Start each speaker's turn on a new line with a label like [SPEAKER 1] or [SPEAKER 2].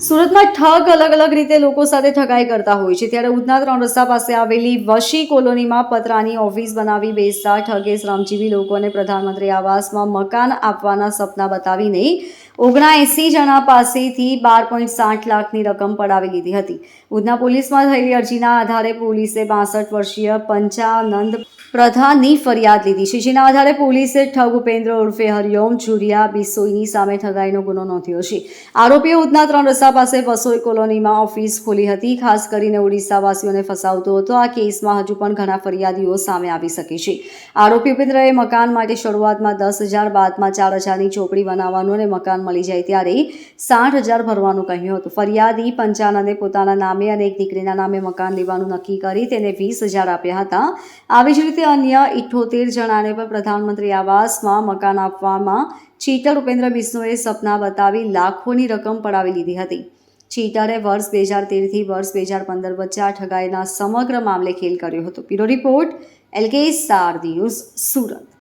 [SPEAKER 1] સુરતમાં ઠગ અલગ રીતે લોકો સાથે ઠગાઈ કરતા હોય છે, ત્યારે ઉધના 3 રસ્તા પાસે આવેલી વશી કોલોનીમાં પતરાની ઓફિસ બનાવી બેસતા ઠગે શ્રમજીવી લોકોને પ્રધાનમંત્રી આવાસમાં મકાન આપવાના સપના બતાવીને 79 જણા પાસેથી 12.60 લાખની રકમ પડાવી લીધી હતી. ઉધના પોલીસમાં થયેલી અરજીના આધારે પોલીસે 62 વર્ષીય પંચાનંદ પ્રધાનની ફરિયાદ લીધી છે, જેના આધારે પોલીસે ઠગ ઉપેન્દ્ર ઉર્ફે હરિઓમ છુરિયા બિસોઈની સામે ઠગાઈનો ગુનો નોંધ્યો છે. આરોપીએ ઉધના 3 રસ્તા પાસે વસોઈ કોલોનીમાં ઓફિસ ખોલી હતી, ખાસ કરીને ઓડિશાવાસીઓને ફસાવતો હતો. આ કેસમાં હજુ પણ ઘણા ફરિયાદીઓ સામે આવી શકે છે. આરોપી ઉપેન્દ્રએ મકાન માટે શરૂઆતમાં 10,000, બાદમાં 4,000ની ચોપડી બનાવવાનું અને મકાન મળી જાય ત્યારે 60,000 ભરવાનું કહ્યું હતું. ફરિયાદી પંચાનંદે પોતાના નામે અને એક દીકરીના નામે મકાન લેવાનું નક્કી કરી તેને 20,000 આપ્યા હતા. આવી જ રીતે અન્ય 78 જણાને પણ પ્રધાનમંત્રી આવાસમાં મકાન આપવામાં ચીટર ઉપેન્દ્ર બિશ્નોઈએ સપના બતાવી લાખોની રકમ પડાવી લીધી હતી. ચીટરે વર્ષ 2013થી વર્ષ 2015 વચ્ચે આ ઠગાઈના સમગ્ર મામલે ખેલ કર્યો હતો. Bureau report, LK star news, Surat.